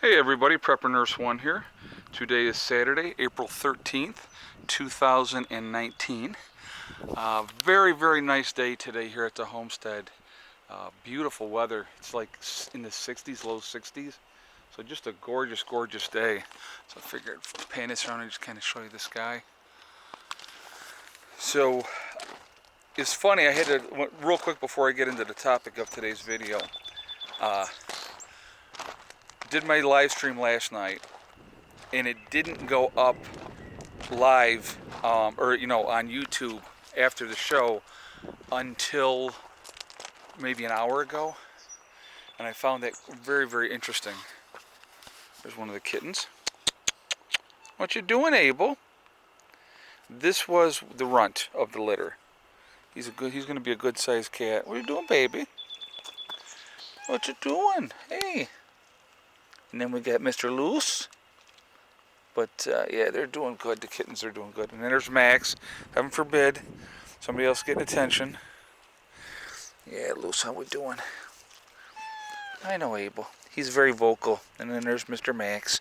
Hey everybody, Prepper Nurse 1 here. Today is Saturday, April 13th, 2019. Very nice day today here at the homestead. Beautiful weather. It's like in the 60s, low 60s. So just a gorgeous day. So I figured pan this around and just kind of show you the sky. So it's funny, I had to, real quick before I get into the topic of today's video, did my live stream last night, and it didn't go up live or on YouTube after the show until maybe an hour ago, and I found that very interesting. There's one of the kittens. What you doing, Abel? This was the runt of the litter. He's going to be a good sized cat. What are you doing, baby? What you doing? Hey. And then we got Mr. Loose. But yeah, they're doing good. The kittens are doing good. And then there's Max. Heaven forbid somebody else getting attention. Yeah, Loose, how we doing? I know Abel. He's very vocal. And then there's Mr. Max.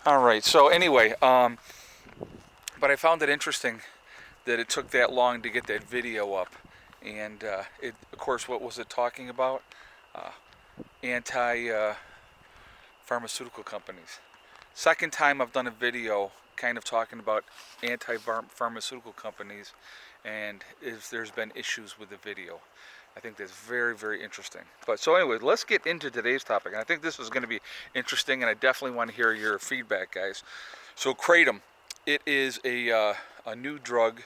All right. So anyway, but I found it interesting that it took that long to get that video up. And it, of course, what was it talking about? Anti-pharmaceutical companies. Second time I've done a video kind of talking about anti-pharmaceutical companies, and if there's been issues with the video. I think that's very interesting. But so anyway, let's get into today's topic. And I think this is going to be interesting, and I definitely want to hear your feedback, guys. So Kratom, it is a new drug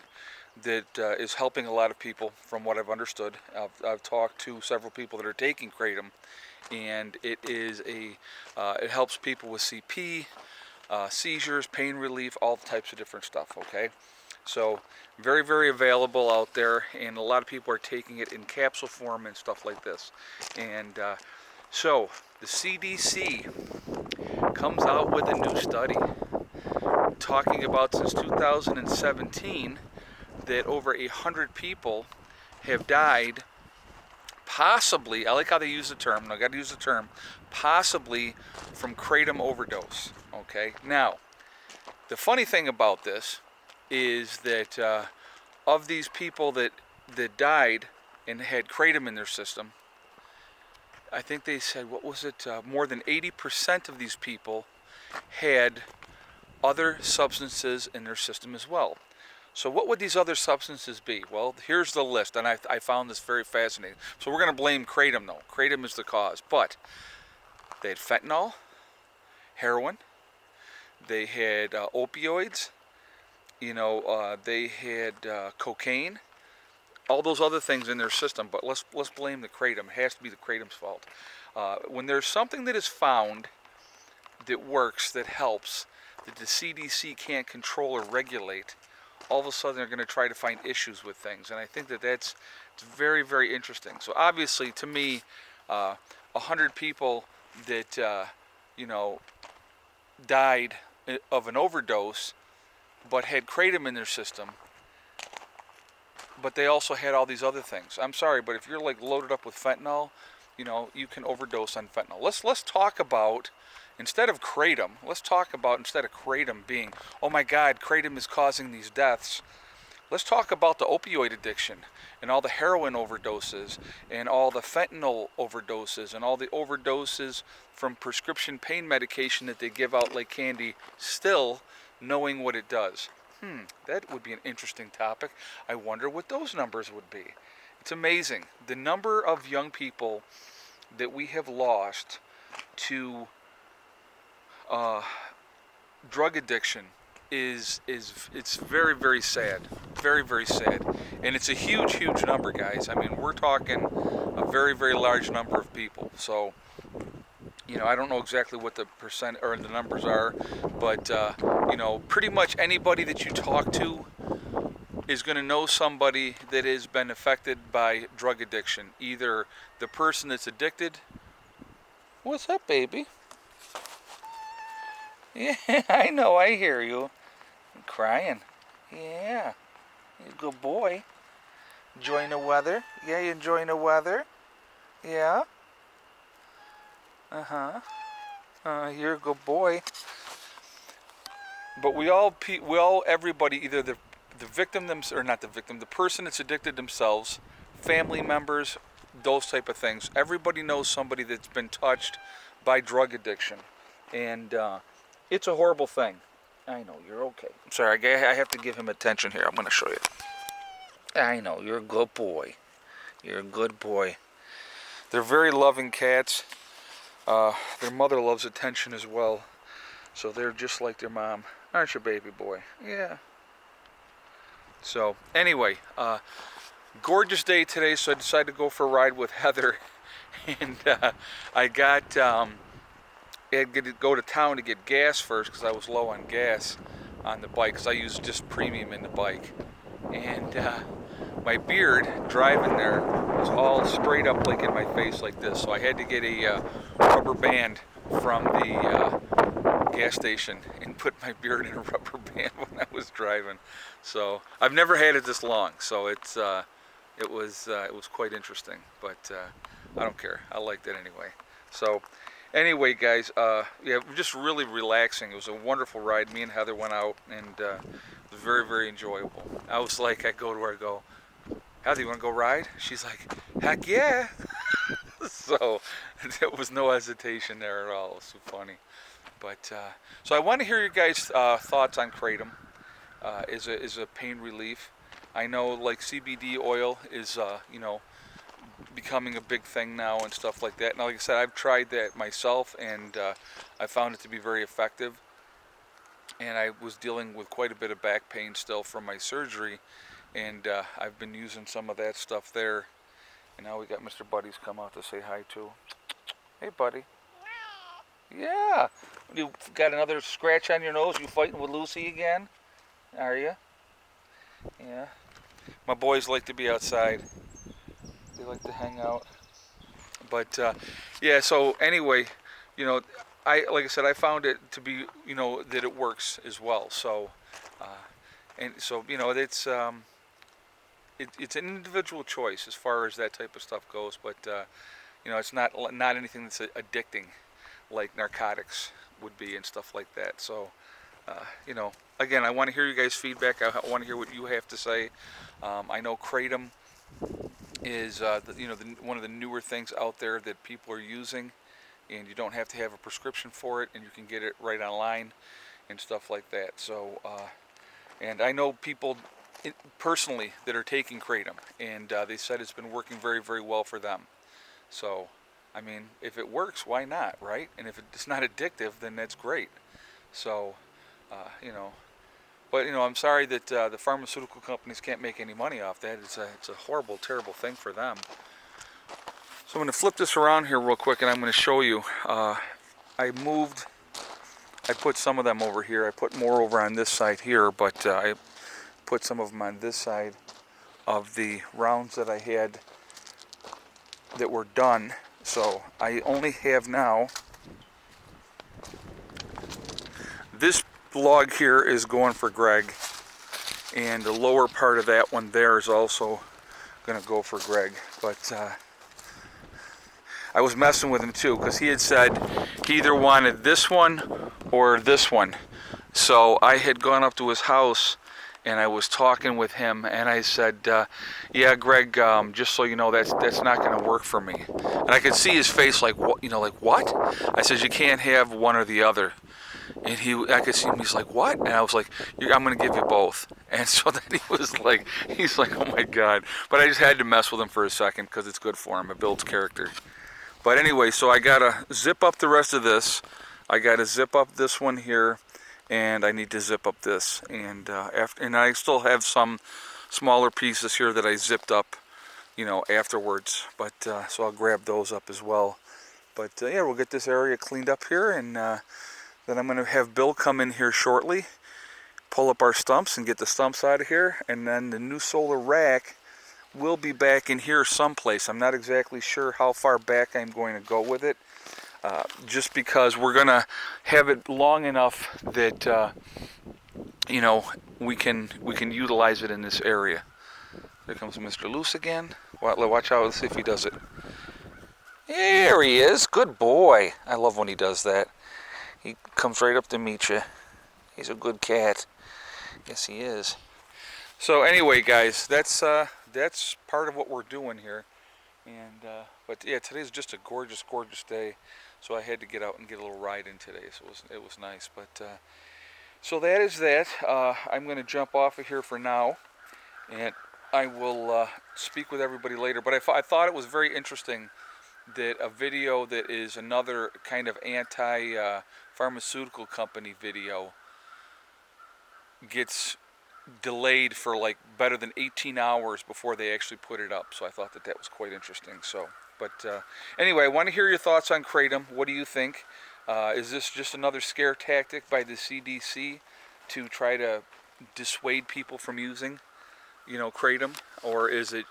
that is helping a lot of people, from what I've understood. I've talked to several people that are taking Kratom, and it is it helps people with CP, seizures, pain relief, all types of different stuff. Okay, so very available out there, and a lot of people are taking it in capsule form and stuff like this. And so the CDC comes out with a new study talking about, since 2017, that over 100 people have died, possibly, I like how they use the term, and I got to use the term, possibly from Kratom overdose. Okay, now, the funny thing about this is that of these people that died and had Kratom in their system, I think they said, what was it, more than 80% of these people had other substances in their system as well. So what would these other substances be? Well, here's the list, and I found this very fascinating. So we're going to blame Kratom, though. Kratom is the cause. But they had fentanyl, heroin, they had opioids, they had cocaine, all those other things in their system. But let's blame the Kratom. It has to be the Kratom's fault. When there's something that is found that works, that helps, that the CDC can't control or regulate, all of a sudden they're going to try to find issues with things. And I think it's very interesting. So obviously, to me, 100 people that died of an overdose but had Kratom in their system, but they also had all these other things. I'm sorry, but if you're like loaded up with fentanyl, you can overdose on fentanyl. Let's talk about, instead of Kratom, instead of Kratom being, oh my God, Kratom is causing these deaths, let's talk about the opioid addiction and all the heroin overdoses and all the fentanyl overdoses and all the overdoses from prescription pain medication that they give out like candy, still knowing what it does. That would be an interesting topic. I wonder what those numbers would be. It's amazing. The number of young people that we have lost to drug addiction it's very sad, very sad, and it's a huge number, guys. I mean, we're talking a very large number of people. So I don't know exactly what the percent or the numbers are, but pretty much anybody that you talk to is going to know somebody that has been affected by drug addiction. Either the person that's addicted. What's up, baby? Yeah, I know, I hear you. You're crying. Yeah, you're a good boy. Enjoying the weather? Yeah, you enjoying the weather? Yeah? Uh-huh. You're a good boy. But everybody, either the victim or not the victim, the person that's addicted themselves, family members, those type of things. Everybody knows somebody that's been touched by drug addiction, and it's a horrible thing. I know, you're okay. I'm sorry, I have to give him attention here. I'm going to show you. I know, you're a good boy. You're a good boy. They're very loving cats. Their mother loves attention as well. So they're just like their mom. Aren't you, baby boy? Yeah. So, anyway, gorgeous day today, so I decided to go for a ride with Heather. And I got, I had to go to town to get gas first because I was low on gas on the bike because I use just premium in the bike. And my beard driving there was all straight up like in my face like this. So I had to get a rubber band from the gas station and put my beard in a rubber band when I was driving. So I've never had it this long, so it was quite interesting, but I don't care. I liked it anyway. So anyway, guys, yeah, just really relaxing. It was a wonderful ride. Me and Heather went out, and it was very, very enjoyable. I was like, I go to her, I go, Heather, you want to go ride? She's like, heck yeah. So there was no hesitation there at all. It was so funny. But so I want to hear your guys' thoughts on Kratom. Is a pain relief. I know like CBD oil is becoming a big thing now and stuff like that. And like I said, I've tried that myself, and I found it to be very effective. And I was dealing with quite a bit of back pain still from my surgery, and I've been using some of that stuff there. And now we got Mr. Buddy's come out to say hi too. Hey, buddy. Yeah. You got another scratch on your nose? You fighting with Lucy again? Are you? Yeah. My boys like to be outside. They like to hang out. But yeah. So anyway, like I said, I found it to be, that it works as well. So, and so it's an individual choice as far as that type of stuff goes. But it's not anything that's addicting like narcotics would be and stuff like that. So, again, I want to hear you guys' feedback. I want to hear what you have to say. I know Kratom is one of the newer things out there that people are using, and you don't have to have a prescription for it, and you can get it right online and stuff like that. So, and I know people personally that are taking Kratom, and they said it's been working very, very well for them. So, I mean, if it works, why not, right? And if it's not addictive, then that's great. So, but I'm sorry that the pharmaceutical companies can't make any money off that. It's a horrible, terrible thing for them. So I'm going to flip this around here real quick, and I'm going to show you. I put some of them over here. I put more over on this side here, but I put some of them on this side of the rounds that I had that were done. So I only have now, this log here is going for Greg, and the lower part of that one there is also going to go for Greg. But I was messing with him too, because he had said he either wanted this one or this one. So I had gone up to his house and I was talking with him, and I said, yeah, Greg, just so you know, that's not going to work for me. And I could see his face like, what? Like, what? I said, you can't have one or the other. And I could see him, he's like, what? And I was like, I'm going to give you both. And so then he's like, oh my God. But I just had to mess with him for a second because it's good for him. It builds character. But anyway, so I got to zip up the rest of this. I got to zip up this one here. And I need to zip up this, and I still have some smaller pieces here that I zipped up, afterwards. But so I'll grab those up as well. But yeah, we'll get this area cleaned up here, and then I'm going to have Bill come in here shortly, pull up our stumps and get the stumps out of here, and then the new solar rack will be back in here someplace. I'm not exactly sure how far back I'm going to go with it. Just because we're going to have it long enough that, we can utilize it in this area. There comes Mr. Loose again. Watch out, let's see if he does it. There he is. Good boy. I love when he does that. He comes right up to meet you. He's a good cat. Yes, he is. So anyway, guys, that's part of what we're doing here. And but yeah, today's just a gorgeous, gorgeous day. So I had to get out and get a little ride in today. So it was nice. But so that is that. I'm going to jump off of here for now, and I will speak with everybody later. But I thought it was very interesting that a video that is another kind of anti-pharmaceutical company video gets delayed for like better than 18 hours before they actually put it up. So I thought that was quite interesting. So, but anyway, I want to hear your thoughts on Kratom. What do you think? Is this just another scare tactic by the CDC to try to dissuade people from using, Kratom, or is it,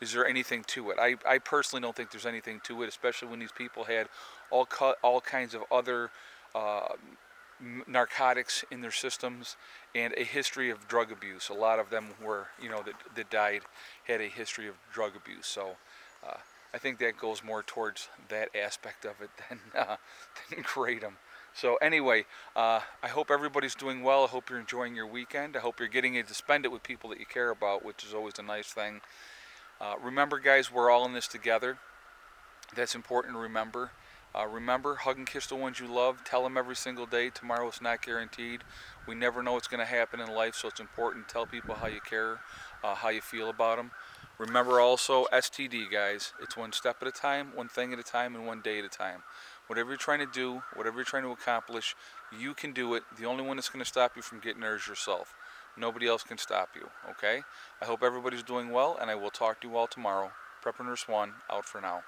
is there anything to it? I personally don't think there's anything to it, especially when these people had all kinds of other narcotics in their systems and a history of drug abuse. A lot of them were, that died had a history of drug abuse. So I think that goes more towards that aspect of it than Kratom. So anyway, I hope everybody's doing well. I hope you're enjoying your weekend. I hope you're getting to spend it with people that you care about, which is always a nice thing. Remember, guys, we're all in this together. That's important to remember. Remember, hug and kiss the ones you love. Tell them every single day. Tomorrow is not guaranteed. We never know what's going to happen in life, so it's important to tell people how you care, how you feel about them. Remember also, STD, guys. It's one step at a time, one thing at a time, and one day at a time. Whatever you're trying to do, whatever you're trying to accomplish, you can do it. The only one that's going to stop you from getting there is yourself. Nobody else can stop you, okay? I hope everybody's doing well, and I will talk to you all tomorrow. Prep Nurse 1, out for now.